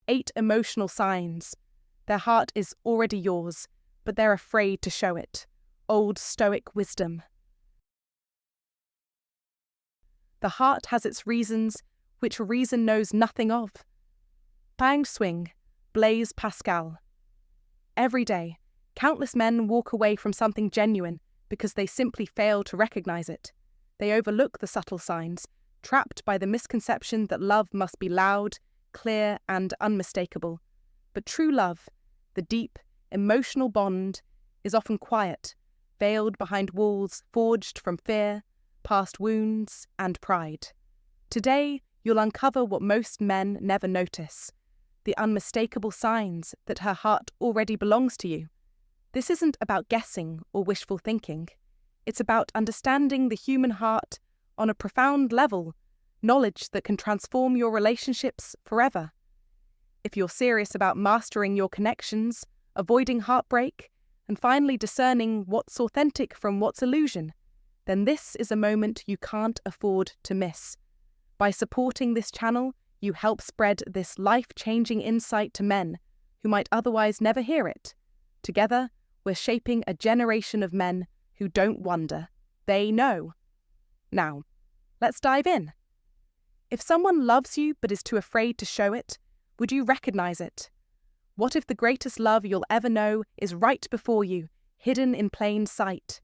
8 emotional signs. Their heart is already yours, but they're afraid to show it. Old Stoic wisdom. The heart has its reasons, which reason knows nothing of. Pang Swing, Blaise Pascal. Every day, countless men walk away from something genuine because they simply fail to recognize it. They overlook the subtle signs, trapped by the misconception that love must be loud, clear, and unmistakable. But true love, the deep, emotional bond, is often quiet, veiled behind walls forged from fear, past wounds, and pride. Today, you'll uncover what most men never notice, the unmistakable signs that her heart already belongs to you. This isn't about guessing or wishful thinking. It's about understanding the human heart on a profound level, knowledge that can transform your relationships forever. If you're serious about mastering your connections, avoiding heartbreak, and finally discerning what's authentic from what's illusion, then this is a moment you can't afford to miss. By supporting this channel, you help spread this life-changing insight to men who might otherwise never hear it. Together, we're shaping a generation of men who don't wonder, they know. Now, let's dive in. If someone loves you but is too afraid to show it, would you recognize it? What if the greatest love you'll ever know is right before you, hidden in plain sight?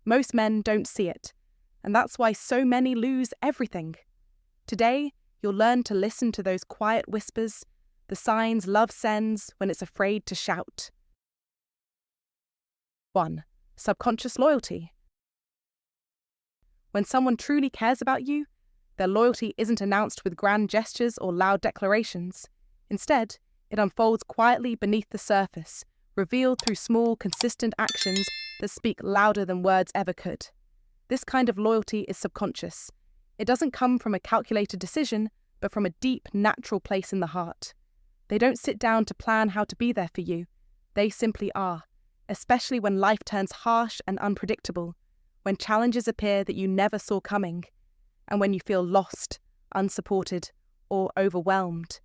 Most men don't see it, and that's why so many lose everything. Today, you'll learn to listen to those quiet whispers, the signs love sends when it's afraid to shout. 1. Subconscious loyalty. When someone truly cares about you, their loyalty isn't announced with grand gestures or loud declarations. Instead, it unfolds quietly beneath the surface, revealed through small, consistent actions that speak louder than words ever could. This kind of loyalty is subconscious. It doesn't come from a calculated decision, but from a deep, natural place in the heart. They don't sit down to plan how to be there for you. They simply are, especially when life turns harsh and unpredictable, when challenges appear that you never saw coming, and when you feel lost, unsupported, or overwhelmed.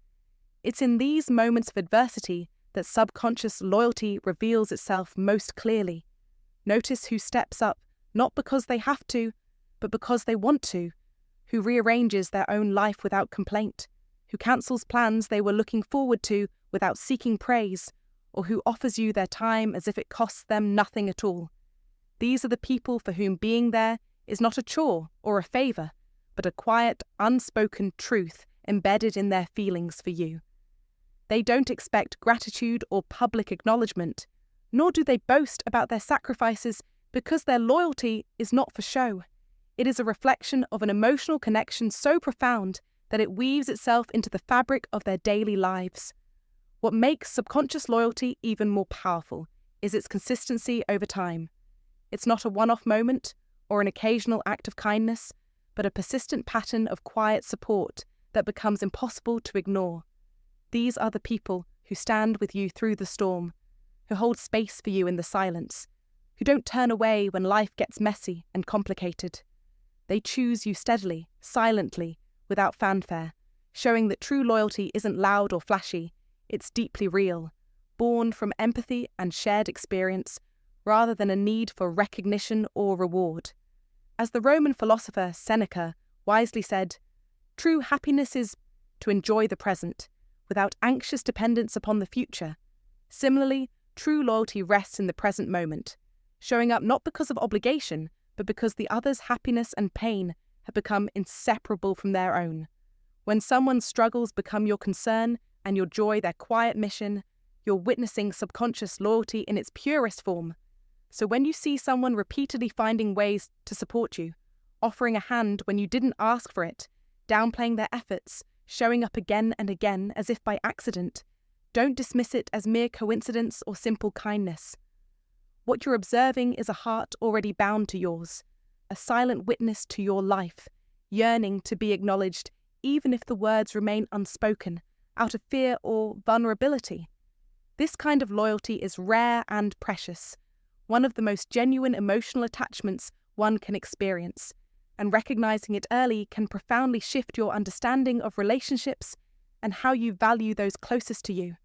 It's in these moments of adversity that subconscious loyalty reveals itself most clearly. Notice who steps up, not because they have to, but because they want to, who rearranges their own life without complaint, who cancels plans they were looking forward to without seeking praise, or who offers you their time as if it costs them nothing at all. These are the people for whom being there is not a chore or a favour, but a quiet, unspoken truth embedded in their feelings for you. They don't expect gratitude or public acknowledgement, nor do they boast about their sacrifices because their loyalty is not for show. It is a reflection of an emotional connection so profound that it weaves itself into the fabric of their daily lives. What makes subconscious loyalty even more powerful is its consistency over time. It's not a one-off moment or an occasional act of kindness, but a persistent pattern of quiet support that becomes impossible to ignore. These are the people who stand with you through the storm, who hold space for you in the silence, who don't turn away when life gets messy and complicated. They choose you steadily, silently, without fanfare, showing that true loyalty isn't loud or flashy, it's deeply real, born from empathy and shared experience, rather than a need for recognition or reward. As the Roman philosopher Seneca wisely said, true happiness is to enjoy the present, without anxious dependence upon the future. Similarly, true loyalty rests in the present moment, showing up not because of obligation, but because the other's happiness and pain have become inseparable from their own. When someone's struggles become your concern and your joy their quiet mission, you're witnessing subconscious loyalty in its purest form. So when you see someone repeatedly finding ways to support you, offering a hand when you didn't ask for it, downplaying their efforts, showing up again and again as if by accident, don't dismiss it as mere coincidence or simple kindness. What you're observing is a heart already bound to yours, a silent witness to your life, yearning to be acknowledged even if the words remain unspoken, out of fear or vulnerability. This kind of loyalty is rare and precious, one of the most genuine emotional attachments one can experience, and recognizing it early can profoundly shift your understanding of relationships and how you value those closest to you.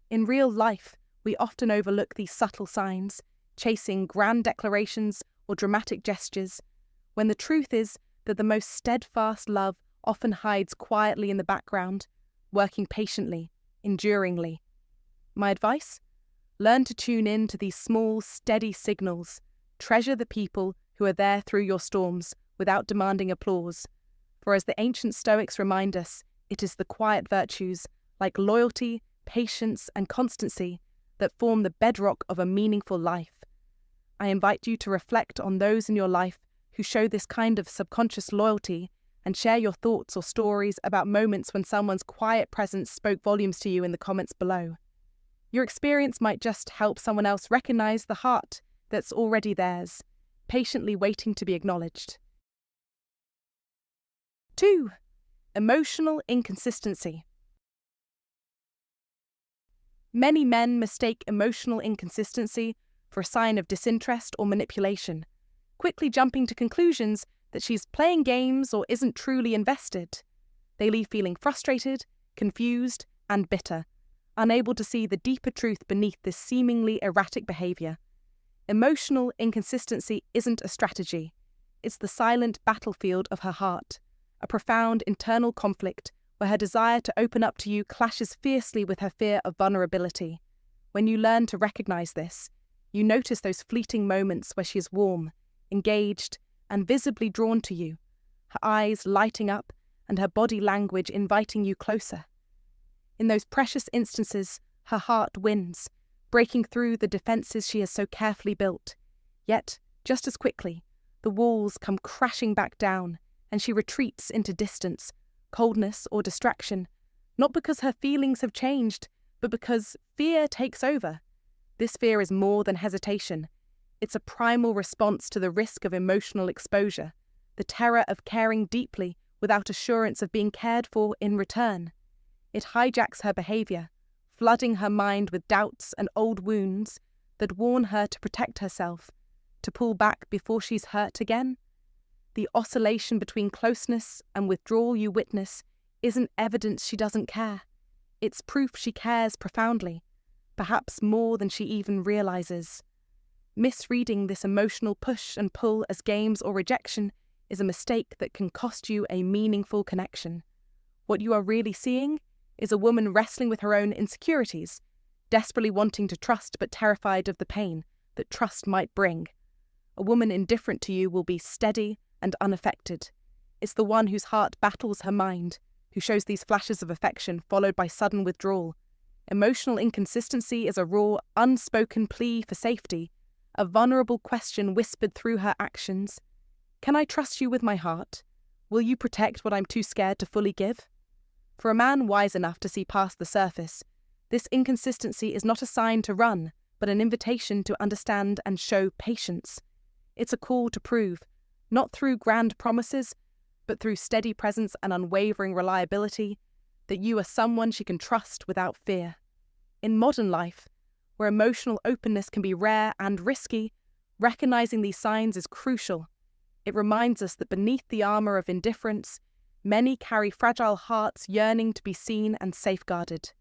In real life, we often overlook these subtle signs, chasing grand declarations or dramatic gestures, when the truth is that the most steadfast love often hides quietly in the background, working patiently, enduringly. My advice? Learn to tune in to these small, steady signals. Treasure the people who are there through your storms without demanding applause. For as the ancient Stoics remind us, it is the quiet virtues, like loyalty, patience, and constancy, that form the bedrock of a meaningful life. I invite you to reflect on those in your life who show this kind of subconscious loyalty and share your thoughts or stories about moments when someone's quiet presence spoke volumes to you in the comments below. Your experience might just help someone else recognize the heart that's already theirs, patiently waiting to be acknowledged. 2. Emotional inconsistency. Many men mistake emotional inconsistency for a sign of disinterest or manipulation, quickly jumping to conclusions that she's playing games or isn't truly invested. They leave feeling frustrated, confused, and bitter, unable to see the deeper truth beneath this seemingly erratic behavior. Emotional inconsistency isn't a strategy. It's the silent battlefield of her heart, a profound internal conflict where her desire to open up to you clashes fiercely with her fear of vulnerability. When you learn to recognize this, you notice those fleeting moments where she is warm, engaged, and visibly drawn to you, her eyes lighting up and her body language inviting you closer. In those precious instances, her heart wins, breaking through the defenses she has so carefully built. Yet, just as quickly, the walls come crashing back down, and she retreats into distance, coldness, or distraction, not because her feelings have changed, but because fear takes over. This fear is more than hesitation. It's a primal response to the risk of emotional exposure, the terror of caring deeply without assurance of being cared for in return. It hijacks her behavior, flooding her mind with doubts and old wounds that warn her to protect herself, to pull back before she's hurt again. The oscillation between closeness and withdrawal you witness isn't evidence she doesn't care. It's proof she cares profoundly, perhaps more than she even realizes. Misreading this emotional push and pull as games or rejection is a mistake that can cost you a meaningful connection. What you are really seeing is a woman wrestling with her own insecurities, desperately wanting to trust but terrified of the pain that trust might bring. A woman indifferent to you will be steady and unaffected. It's the one whose heart battles her mind, who shows these flashes of affection followed by sudden withdrawal. Emotional inconsistency is a raw, unspoken plea for safety, a vulnerable question whispered through her actions. Can I trust you with my heart? Will you protect what I'm too scared to fully give? For a man wise enough to see past the surface, this inconsistency is not a sign to run, but an invitation to understand and show patience. It's a call to prove, not through grand promises, but through steady presence and unwavering reliability, that you are someone she can trust without fear. In modern life, where emotional openness can be rare and risky, recognizing these signs is crucial. It reminds us that beneath the armor of indifference, many carry fragile hearts yearning to be seen and safeguarded.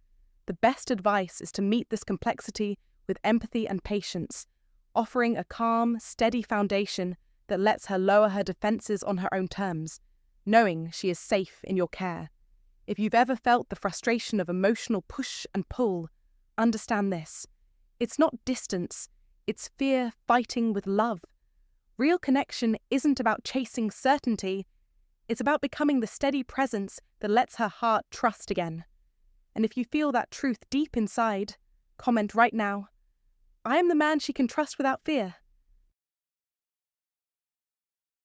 The best advice is to meet this complexity with empathy and patience, offering a calm, steady foundation that lets her lower her defenses on her own terms, knowing she is safe in your care. If you've ever felt the frustration of emotional push and pull, understand this. It's not distance, it's fear fighting with love. Real connection isn't about chasing certainty, it's about becoming the steady presence that lets her heart trust again. And if you feel that truth deep inside, comment right now, I am the man she can trust without fear.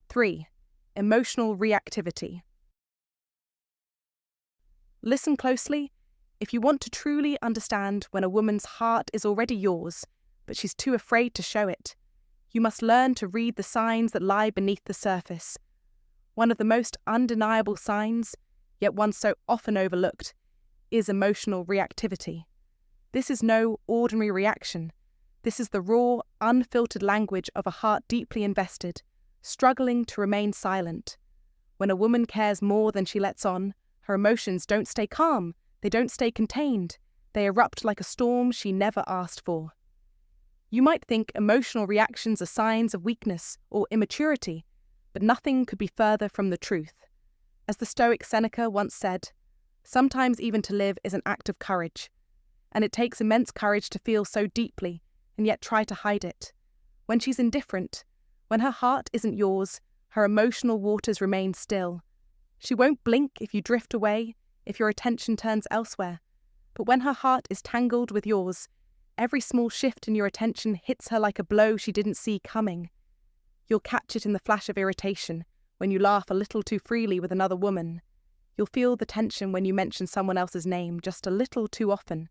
3. Emotional reactivity. Listen closely. If you want to truly understand when a woman's heart is already yours, but she's too afraid to show it, you must learn to read the signs that lie beneath the surface. One of the most undeniable signs, yet one so often overlooked, is emotional reactivity. This is no ordinary reaction. This is the raw, unfiltered language of a heart deeply invested, struggling to remain silent. When a woman cares more than she lets on, Her emotions don't stay calm, they don't stay contained, they erupt like a storm she never asked for. You might think emotional reactions are signs of weakness or immaturity, but nothing could be further from the truth. As the Stoic Seneca once said, sometimes even to live is an act of courage, and it takes immense courage to feel so deeply and yet try to hide it. When she's indifferent, when her heart isn't yours, her emotional waters remain still. She won't blink if you drift away, if your attention turns elsewhere. But when her heart is tangled with yours, every small shift in your attention hits her like a blow she didn't see coming. You'll catch it in the flash of irritation, when you laugh a little too freely with another woman. You'll feel the tension when you mention someone else's name just a little too often.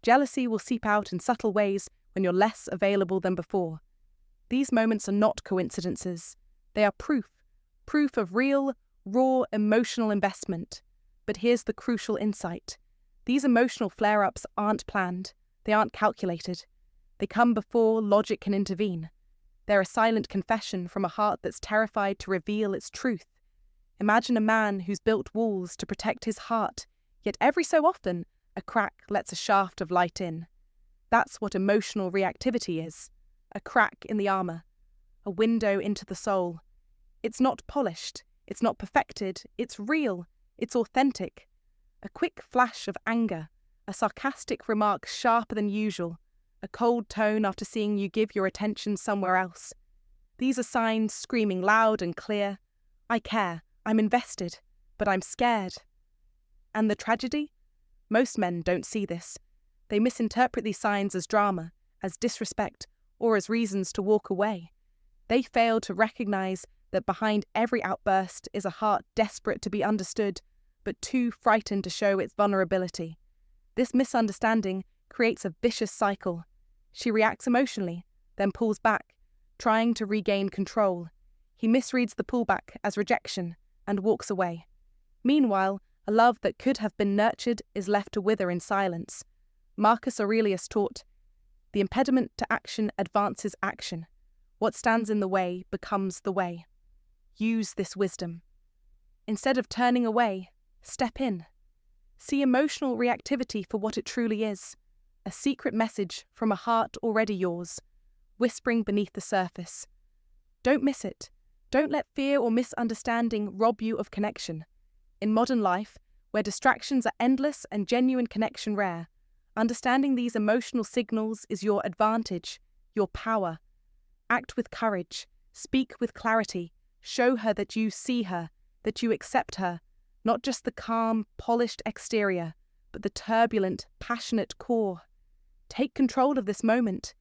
Jealousy will seep out in subtle ways when you're less available than before. These moments are not coincidences. They are proof of real, raw emotional investment. But here's the crucial insight. These emotional flare-ups aren't planned. They aren't calculated. They come before logic can intervene. They're a silent confession from a heart that's terrified to reveal its truth. Imagine a man who's built walls to protect his heart, yet every so often, a crack lets a shaft of light in. That's what emotional reactivity is. A crack in the armor. A window into the soul. It's not polished. It's not perfected. It's real. It's authentic. A quick flash of anger. A sarcastic remark sharper than usual. A cold tone after seeing you give your attention somewhere else. These are signs screaming loud and clear. I care. I'm invested. But I'm scared. And the tragedy? Most men don't see this. They misinterpret these signs as drama, as disrespect, or as reasons to walk away. They fail to recognize that behind every outburst is a heart desperate to be understood, but too frightened to show its vulnerability. This misunderstanding creates a vicious cycle. She reacts emotionally, then pulls back, trying to regain control. He misreads the pullback as rejection and walks away. Meanwhile, a love that could have been nurtured is left to wither in silence. Marcus Aurelius taught, "The impediment to action advances action. What stands in the way becomes the way." Use this wisdom. Instead of turning away, step in. See emotional reactivity for what it truly is, a secret message from a heart already yours, whispering beneath the surface. Don't miss it. Don't let fear or misunderstanding rob you of connection. In modern life, where distractions are endless and genuine connection rare, understanding these emotional signals is your advantage, your power. Act with courage, speak with clarity, show her that you see her, that you accept her, not just the calm, polished exterior, but the turbulent, passionate core. Take control of this moment.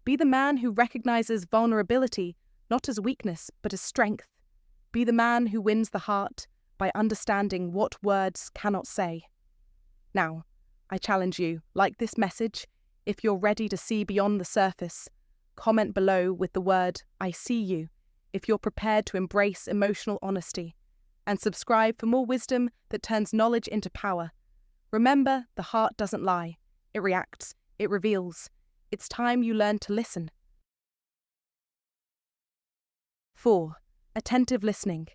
Be the man who recognizes vulnerability not as weakness, but as strength. Be the man who wins the heart by understanding what words cannot say. Now, I challenge you, like this message, if you're ready to see beyond the surface, comment below with the word, "I see you," if you're prepared to embrace emotional honesty, and subscribe for more wisdom that turns knowledge into power. Remember, the heart doesn't lie. It reacts. It reveals. It's time you learn to listen. 4. Attentive listening.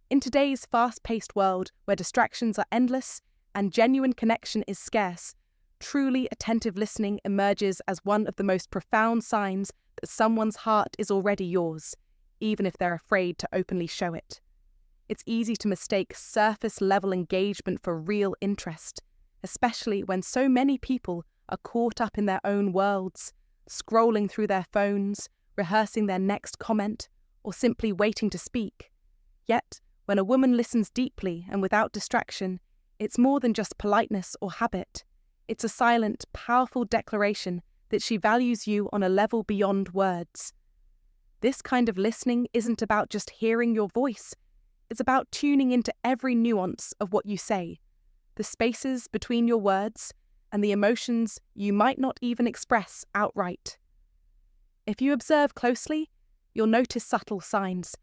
In today's fast-paced world where distractions are endless and genuine connection is scarce, truly attentive listening emerges as one of the most profound signs that someone's heart is already yours, even if they're afraid to openly show it. It's easy to mistake surface-level engagement for real interest, especially when so many people are caught up in their own worlds, scrolling through their phones, rehearsing their next comment, or simply waiting to speak. Yet, when a woman listens deeply and without distraction, it's more than just politeness or habit. It's a silent, powerful declaration that she values you on a level beyond words. This kind of listening isn't about just hearing your voice. It's about tuning into every nuance of what you say, the spaces between your words, and the emotions you might not even express outright. If you observe closely, you'll notice subtle signs.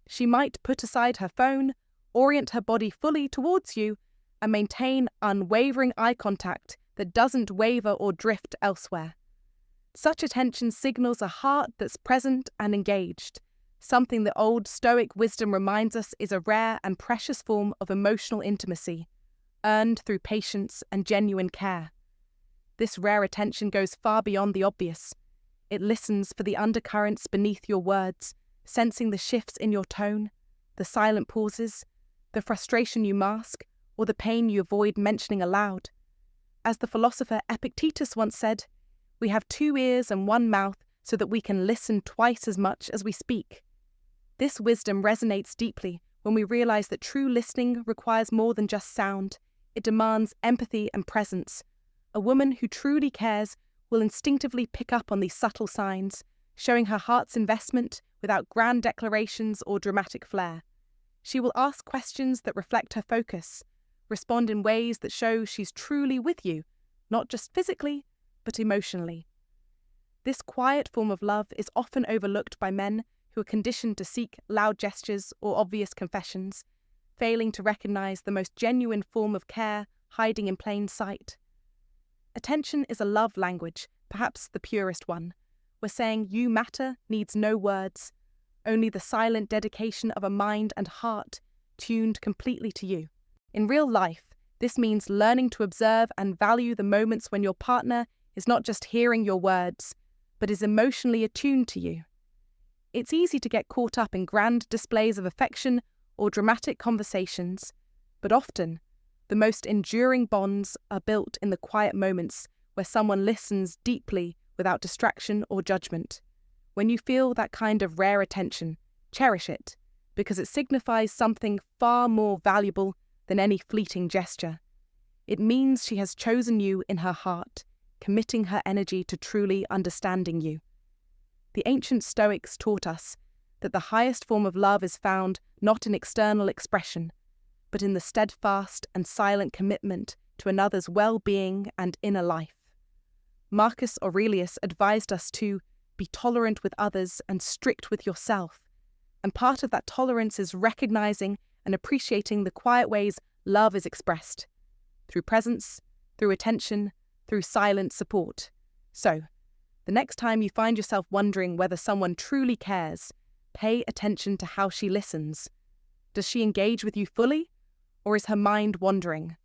She might put aside her phone, orient her body fully towards you, and maintain unwavering eye contact that doesn't waver or drift elsewhere. Such attention signals a heart that's present and engaged, something that Old Stoic wisdom reminds us is a rare and precious form of emotional intimacy, earned through patience and genuine care. This rare attention goes far beyond the obvious. It listens for the undercurrents beneath your words, sensing the shifts in your tone, the silent pauses, the frustration you mask, or the pain you avoid mentioning aloud. As the philosopher Epictetus once said, "We have 2 ears and 1 mouth so that we can listen twice as much as we speak." This wisdom resonates deeply when we realize that true listening requires more than just sound. It demands empathy and presence. A woman who truly cares will instinctively pick up on these subtle signs, showing her heart's investment without grand declarations or dramatic flair. She will ask questions that reflect her focus, respond in ways that show she's truly with you, not just physically, but emotionally. This quiet form of love is often overlooked by men who are conditioned to seek loud gestures or obvious confessions, failing to recognize the most genuine form of care hiding in plain sight. Attention is a love language, perhaps the purest one, where saying "you matter" needs no words, only the silent dedication of a mind and heart tuned completely to you. In real life, this means learning to observe and value the moments when your partner is not just hearing your words, but is emotionally attuned to you. It's easy to get caught up in grand displays of affection or dramatic conversations, but often, the most enduring bonds are built in the quiet moments where someone listens deeply without distraction or judgment. When you feel that kind of rare attention, cherish it, because it signifies something far more valuable than any fleeting gesture. It means she has chosen you in her heart, committing her energy to truly understanding you. The ancient Stoics taught us that the highest form of love is found not in external expression, but in the steadfast and silent commitment to another's well-being and inner life. Marcus Aurelius advised us to be tolerant with others and strict with yourself, and part of that tolerance is recognizing and appreciating the quiet ways love is expressed, through presence, through attention, through silent support. So, the next time you find yourself wondering whether someone truly cares, pay attention to how she listens. Does she engage with you fully, or is her mind wandering?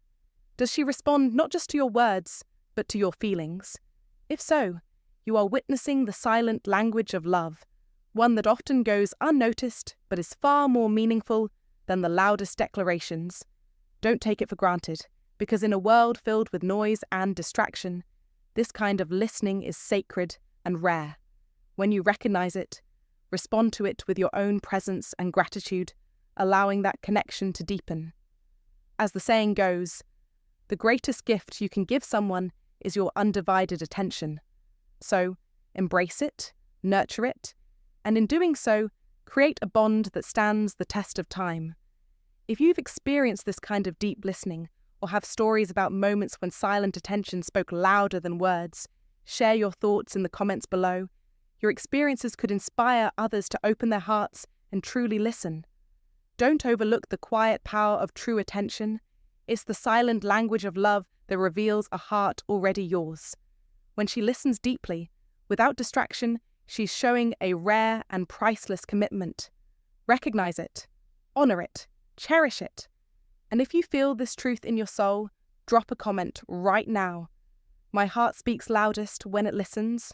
Does she respond not just to your words, but to your feelings? If so, you are witnessing the silent language of love, one that often goes unnoticed but is far more meaningful than the loudest declarations. Don't take it for granted, because in a world filled with noise and distraction, this kind of listening is sacred and rare. When you recognize it, respond to it with your own presence and gratitude, allowing that connection to deepen. As the saying goes, the greatest gift you can give someone is your undivided attention. So, embrace it, nurture it, and in doing so, create a bond that stands the test of time. If you've experienced this kind of deep listening, or have stories about moments when silent attention spoke louder than words, share your thoughts in the comments below. Your experiences could inspire others to open their hearts and truly listen. Don't overlook the quiet power of true attention. It's the silent language of love that reveals a heart already yours. When she listens deeply, without distraction, she's showing a rare and priceless commitment. Recognize it, honor it, cherish it. And if you feel this truth in your soul, drop a comment right now. My heart speaks loudest when it listens.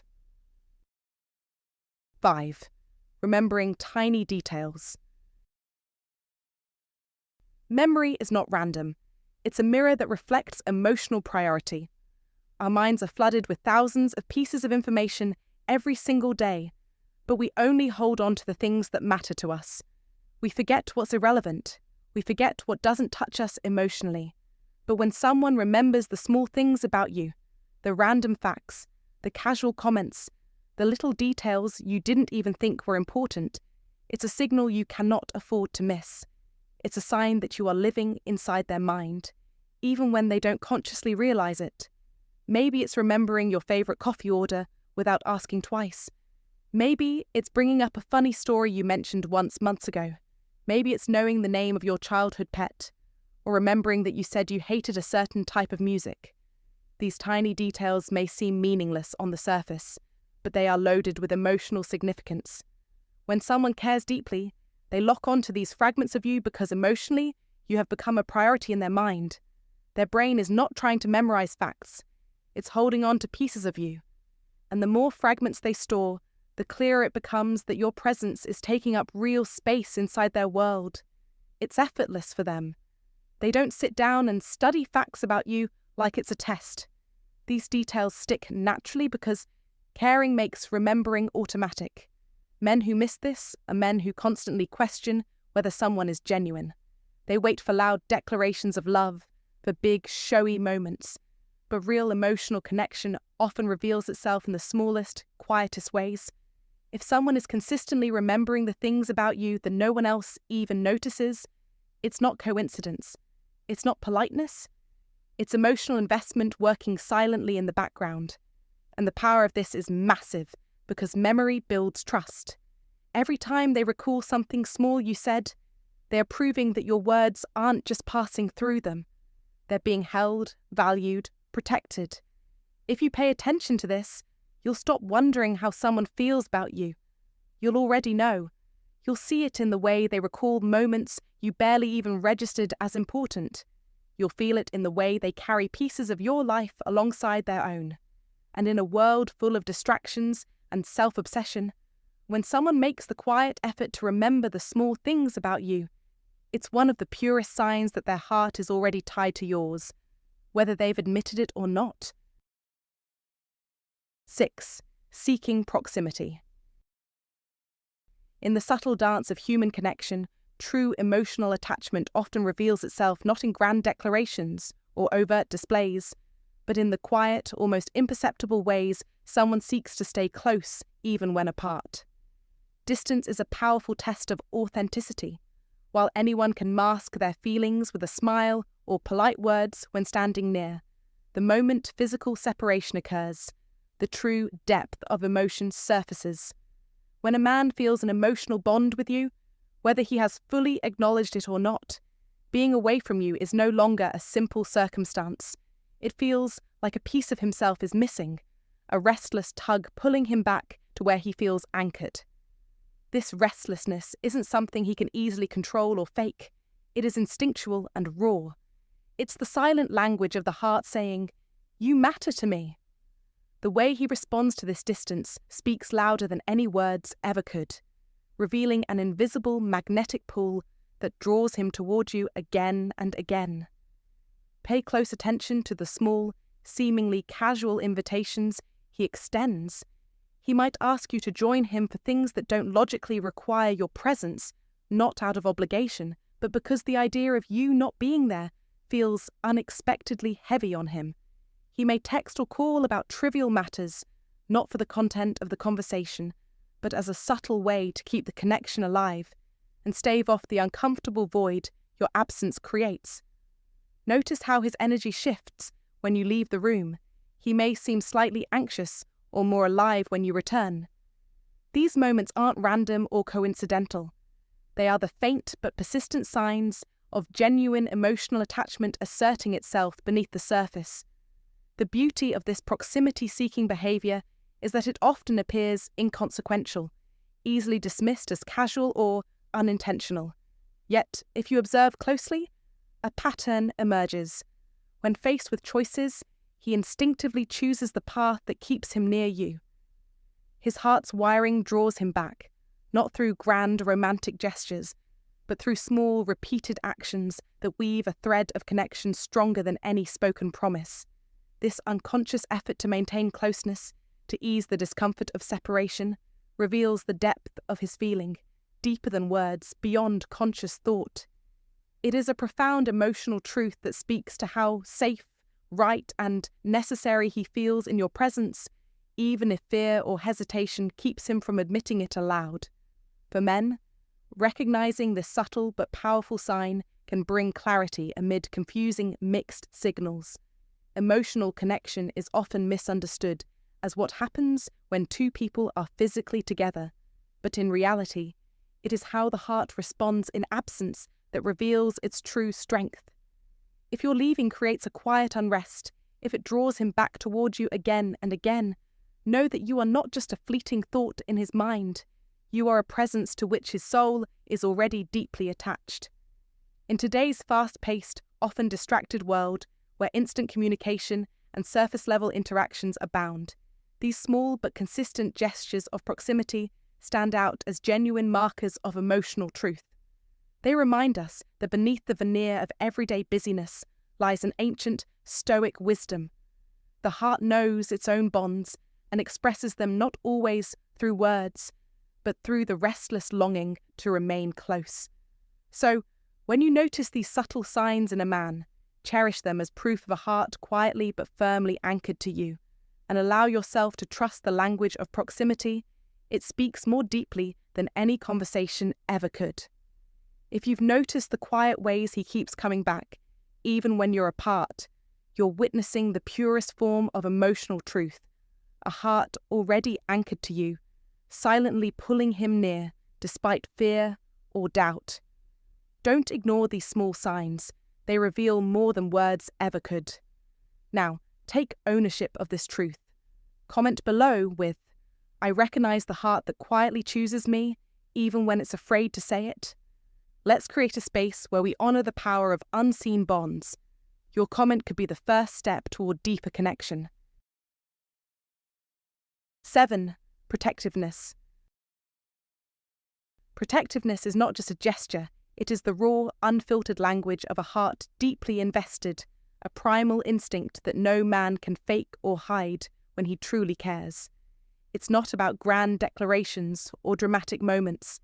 5. Remembering tiny details. Memory is not random. It's a mirror that reflects emotional priority. Our minds are flooded with thousands of pieces of information every single day, but we only hold on to the things that matter to us. We forget what's irrelevant. We forget what doesn't touch us emotionally. But when someone remembers the small things about you, the random facts, the casual comments, the little details you didn't even think were important, it's a signal you cannot afford to miss. It's a sign that you are living inside their mind, even when they don't consciously realize it. Maybe it's remembering your favorite coffee order without asking twice. Maybe it's bringing up a funny story you mentioned once months ago. Maybe it's knowing the name of your childhood pet, or remembering that you said you hated a certain type of music. These tiny details may seem meaningless on the surface, but they are loaded with emotional significance. When someone cares deeply, they lock onto these fragments of you because emotionally, you have become a priority in their mind. Their brain is not trying to memorize facts. It's holding on to pieces of you. And the more fragments they store, the clearer it becomes that your presence is taking up real space inside their world. It's effortless for them. They don't sit down and study facts about you like it's a test. These details stick naturally because caring makes remembering automatic. Men who miss this are men who constantly question whether someone is genuine. They wait for loud declarations of love, for big, showy moments. But real emotional connection often reveals itself in the smallest, quietest ways. If someone is consistently remembering the things about you that no one else even notices, it's not coincidence. It's not politeness. It's emotional investment working silently in the background. And the power of this is massive because memory builds trust. Every time they recall something small you said, they are proving that your words aren't just passing through them. They're being held, valued, protected. If you pay attention to this, you'll stop wondering how someone feels about you. You'll already know. You'll see it in the way they recall moments you barely even registered as important. You'll feel it in the way they carry pieces of your life alongside their own. And in a world full of distractions and self-obsession, when someone makes the quiet effort to remember the small things about you, it's one of the purest signs that their heart is already tied to yours, whether they've admitted it or not. 6. Seeking proximity. In the subtle dance of human connection, true emotional attachment often reveals itself not in grand declarations or overt displays, but in the quiet, almost imperceptible ways someone seeks to stay close even when apart. Distance is a powerful test of authenticity. While anyone can mask their feelings with a smile or polite words when standing near, the moment physical separation occurs, the true depth of emotion surfaces. When a man feels an emotional bond with you, whether he has fully acknowledged it or not, being away from you is no longer a simple circumstance. It feels like a piece of himself is missing, a restless tug pulling him back to where he feels anchored. This restlessness isn't something he can easily control or fake. It is instinctual and raw. It's the silent language of the heart saying, "You matter to me." The way he responds to this distance speaks louder than any words ever could, revealing an invisible magnetic pull that draws him toward you again and again. Pay close attention to the small, seemingly casual invitations he extends. He might ask you to join him for things that don't logically require your presence, not out of obligation, but because the idea of you not being there feels unexpectedly heavy on him. He may text or call about trivial matters, not for the content of the conversation, but as a subtle way to keep the connection alive and stave off the uncomfortable void your absence creates. Notice how his energy shifts when you leave the room. He may seem slightly anxious or more alive when you return. These moments aren't random or coincidental. They are the faint but persistent signs of genuine emotional attachment asserting itself beneath the surface. The beauty of this proximity-seeking behavior is that it often appears inconsequential, easily dismissed as casual or unintentional. Yet, if you observe closely, a pattern emerges. When faced with choices, he instinctively chooses the path that keeps him near you. His heart's wiring draws him back, not through grand romantic gestures, but through small, repeated actions that weave a thread of connection stronger than any spoken promise. This unconscious effort to maintain closeness, to ease the discomfort of separation, reveals the depth of his feeling, deeper than words, beyond conscious thought. It is a profound emotional truth that speaks to how safe, right, and necessary he feels in your presence, even if fear or hesitation keeps him from admitting it aloud. For men, recognizing this subtle but powerful sign can bring clarity amid confusing mixed signals. Emotional connection is often misunderstood as what happens when two people are physically together, but in reality, it is how the heart responds in absence that reveals its true strength. If your leaving creates a quiet unrest, if it draws him back toward you again and again, know that you are not just a fleeting thought in his mind. You are a presence to which his soul is already deeply attached. In today's fast-paced, often distracted world, where instant communication and surface-level interactions abound, these small but consistent gestures of proximity stand out as genuine markers of emotional truth. They remind us that beneath the veneer of everyday busyness lies an ancient, Stoic wisdom. The heart knows its own bonds and expresses them not always through words, but through the restless longing to remain close. So, when you notice these subtle signs in a man, cherish them as proof of a heart quietly but firmly anchored to you, and allow yourself to trust the language of proximity. It speaks more deeply than any conversation ever could. If you've noticed the quiet ways he keeps coming back, even when you're apart, you're witnessing the purest form of emotional truth, a heart already anchored to you, silently pulling him near despite fear or doubt. Don't ignore these small signs. They reveal more than words ever could. Now, take ownership of this truth. Comment below with, "I recognize the heart that quietly chooses me, even when it's afraid to say it." Let's create a space where we honor the power of unseen bonds. Your comment could be the first step toward deeper connection. 7. Protectiveness. Protectiveness is not just a gesture, it is the raw, unfiltered language of a heart deeply invested, a primal instinct that no man can fake or hide when he truly cares. It's not about grand declarations or dramatic moments.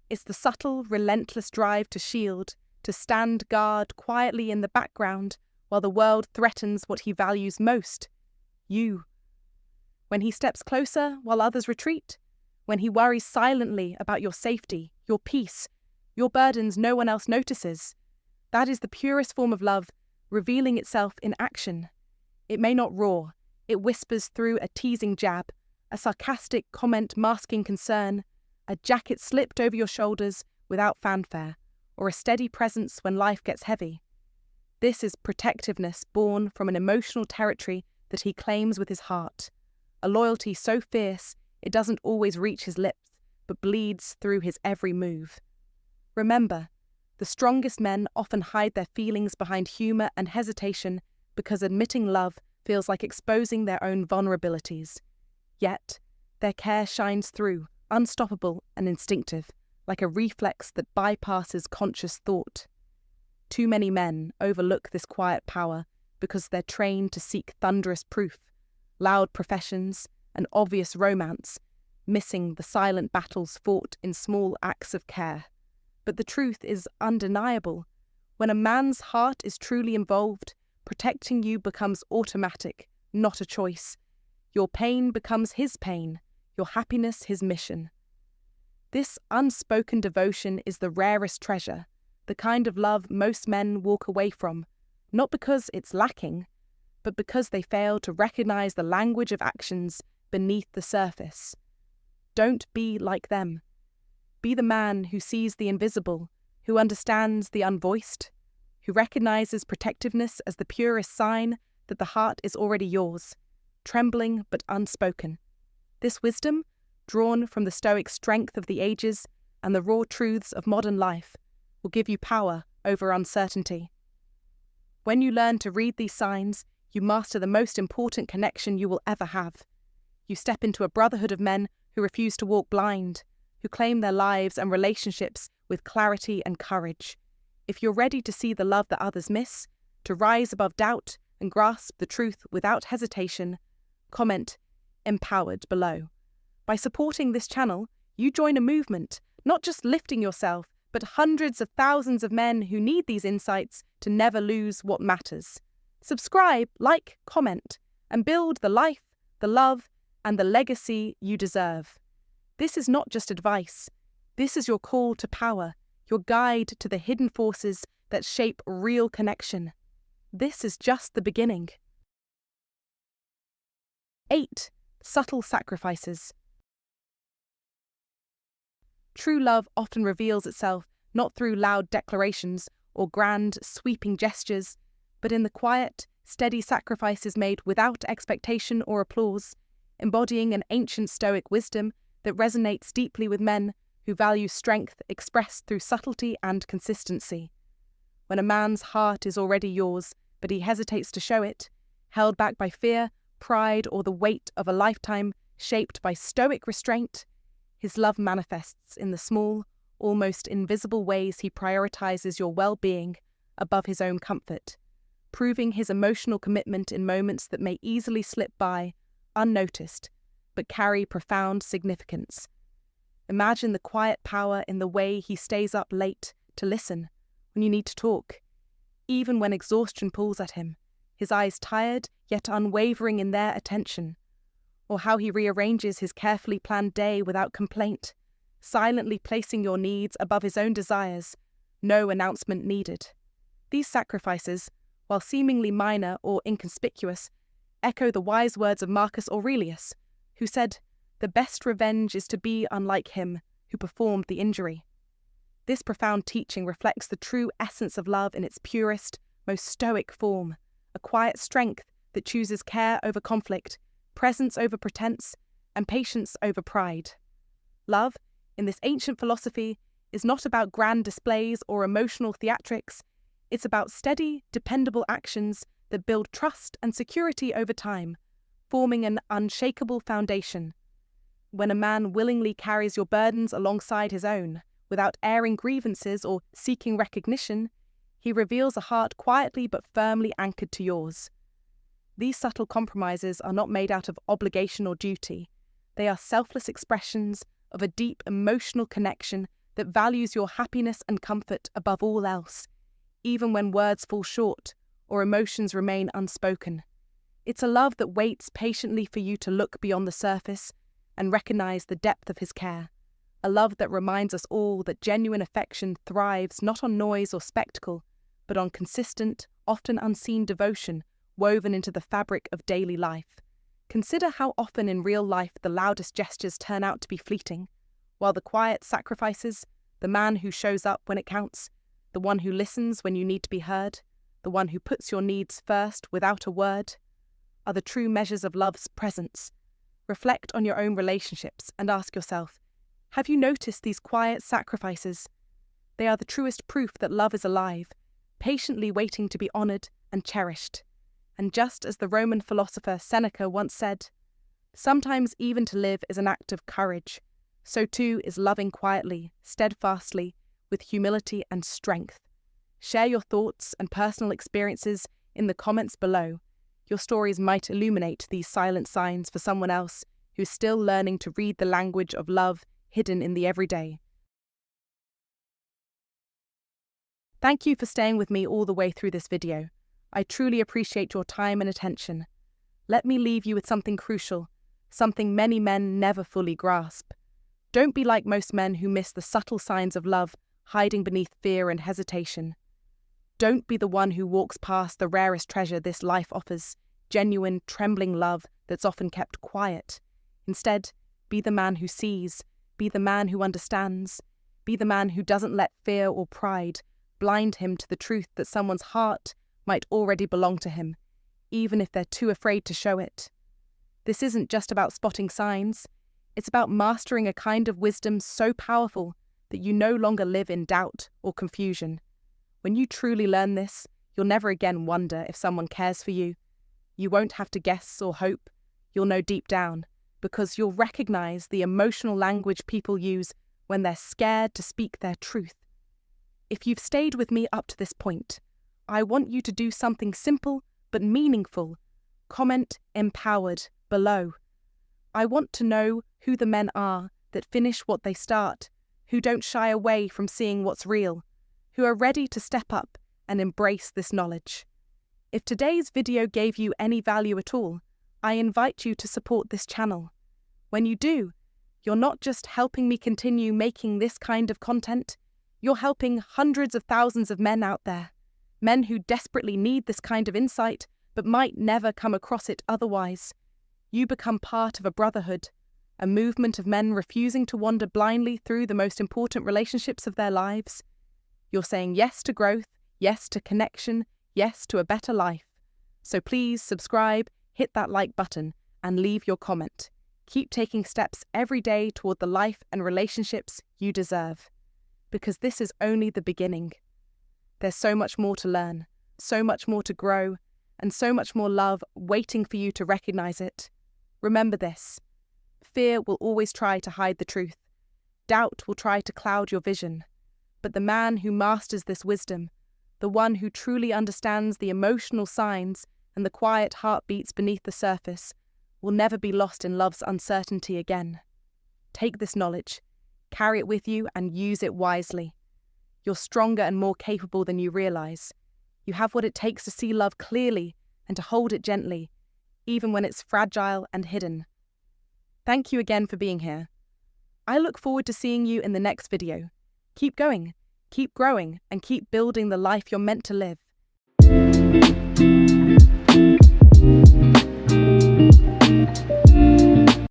It's the subtle, relentless drive to shield, to stand guard quietly in the background while the world threatens what he values most, you. When he steps closer while others retreat, when he worries silently about your safety, your peace, your burdens no one else notices, that is the purest form of love, revealing itself in action. It may not roar, it whispers through a teasing jab, a sarcastic comment masking concern, a jacket slipped over your shoulders without fanfare, or a steady presence when life gets heavy. This is protectiveness born from an emotional territory that he claims with his heart, a loyalty so fierce it doesn't always reach his lips, but bleeds through his every move. Remember, the strongest men often hide their feelings behind humor and hesitation because admitting love feels like exposing their own vulnerabilities. Yet, their care shines through, unstoppable and instinctive, like a reflex that bypasses conscious thought. Too many men overlook this quiet power because they're trained to seek thunderous proof, loud professions, and obvious romance, missing the silent battles fought in small acts of care. But the truth is undeniable. When a man's heart is truly involved, protecting you becomes automatic, not a choice. Your pain becomes his pain, your happiness his mission. This unspoken devotion is the rarest treasure, the kind of love most men walk away from, not because it's lacking, but because they fail to recognize the language of actions beneath the surface. Don't be like them. Be the man who sees the invisible, who understands the unvoiced, who recognizes protectiveness as the purest sign that the heart is already yours, trembling but unspoken. This wisdom, drawn from the Stoic strength of the ages and the raw truths of modern life, will give you power over uncertainty. When you learn to read these signs, you master the most important connection you will ever have. You step into a brotherhood of men who refuse to walk blind, who claim their lives and relationships with clarity and courage. If you're ready to see the love that others miss, to rise above doubt and grasp the truth without hesitation, comment "empowered" below. By supporting this channel, you join a movement, not just lifting yourself, but hundreds of thousands of men who need these insights to never lose what matters. Subscribe, like, comment, and build the life, the love, and the legacy you deserve. This is not just advice. This is your call to power, your guide to the hidden forces that shape real connection. This is just the beginning. 8. Subtle sacrifices. True love often reveals itself not through loud declarations or grand, sweeping gestures, but in the quiet, steady sacrifices made without expectation or applause, embodying an ancient Stoic wisdom that resonates deeply with men who values strength expressed through subtlety and consistency. When a man's heart is already yours, but he hesitates to show it, held back by fear, pride, or the weight of a lifetime shaped by stoic restraint, his love manifests in the small, almost invisible ways he prioritizes your well-being above his own comfort, proving his emotional commitment in moments that may easily slip by, unnoticed, but carry profound significance. Imagine the quiet power in the way he stays up late to listen when you need to talk, even when exhaustion pulls at him, his eyes tired yet unwavering in their attention, or how he rearranges his carefully planned day without complaint, silently placing your needs above his own desires, no announcement needed. These sacrifices, while seemingly minor or inconspicuous, echo the wise words of Marcus Aurelius, who said, "The best revenge is to be unlike him who performed the injury." This profound teaching reflects the true essence of love in its purest, most stoic form, a quiet strength that chooses care over conflict, presence over pretense, and patience over pride. Love, in this ancient philosophy, is not about grand displays or emotional theatrics. It's about steady, dependable actions that build trust and security over time, forming an unshakable foundation. When a man willingly carries your burdens alongside his own, without airing grievances or seeking recognition, he reveals a heart quietly but firmly anchored to yours. These subtle compromises are not made out of obligation or duty. They are selfless expressions of a deep emotional connection that values your happiness and comfort above all else, even when words fall short or emotions remain unspoken. It's a love that waits patiently for you to look beyond the surface and recognize the depth of his care. A love that reminds us all that genuine affection thrives not on noise or spectacle, but on consistent, often unseen devotion woven into the fabric of daily life. Consider how often in real life the loudest gestures turn out to be fleeting, while the quiet sacrifices, the man who shows up when it counts, the one who listens when you need to be heard, the one who puts your needs first without a word, are the true measures of love's presence. Reflect on your own relationships and ask yourself, have you noticed these quiet sacrifices? They are the truest proof that love is alive, patiently waiting to be honoured and cherished. And just as the Roman philosopher Seneca once said, "Sometimes even to live is an act of courage, so too is loving quietly, steadfastly, with humility and strength." Share your thoughts and personal experiences in the comments below. Your stories might illuminate these silent signs for someone else who's still learning to read the language of love hidden in the everyday. Thank you for staying with me all the way through this video. I truly appreciate your time and attention. Let me leave you with something crucial, something many men never fully grasp. Don't be like most men who miss the subtle signs of love hiding beneath fear and hesitation. Don't be the one who walks past the rarest treasure this life offers, genuine, trembling love that's often kept quiet. Instead, be the man who sees, be the man who understands, be the man who doesn't let fear or pride blind him to the truth that someone's heart might already belong to him, even if they're too afraid to show it. This isn't just about spotting signs, it's about mastering a kind of wisdom so powerful that you no longer live in doubt or confusion. When you truly learn this, you'll never again wonder if someone cares for you. You won't have to guess or hope, you'll know deep down, because you'll recognize the emotional language people use when they're scared to speak their truth. If you've stayed with me up to this point, I want you to do something simple but meaningful. Comment "empowered" below. I want to know who the men are that finish what they start, who don't shy away from seeing what's real, who are ready to step up and embrace this knowledge. If today's video gave you any value at all, I invite you to support this channel. When you do, you're not just helping me continue making this kind of content, you're helping hundreds of thousands of men out there. Men who desperately need this kind of insight, but might never come across it otherwise. You become part of a brotherhood, a movement of men refusing to wander blindly through the most important relationships of their lives. You're saying yes to growth, yes to connection, yes to a better life. So please subscribe, hit that like button, and leave your comment. Keep taking steps every day toward the life and relationships you deserve, because this is only the beginning. There's so much more to learn, so much more to grow, and so much more love waiting for you to recognize it. Remember this: fear will always try to hide the truth. Doubt will try to cloud your vision. But the man who masters this wisdom, the one who truly understands the emotional signs and the quiet heartbeats beneath the surface, will never be lost in love's uncertainty again. Take this knowledge, carry it with you, and use it wisely. You're stronger and more capable than you realize. You have what it takes to see love clearly and to hold it gently, even when it's fragile and hidden. Thank you again for being here. I look forward to seeing you in the next video. Keep going, keep growing, and keep building the life you're meant to live.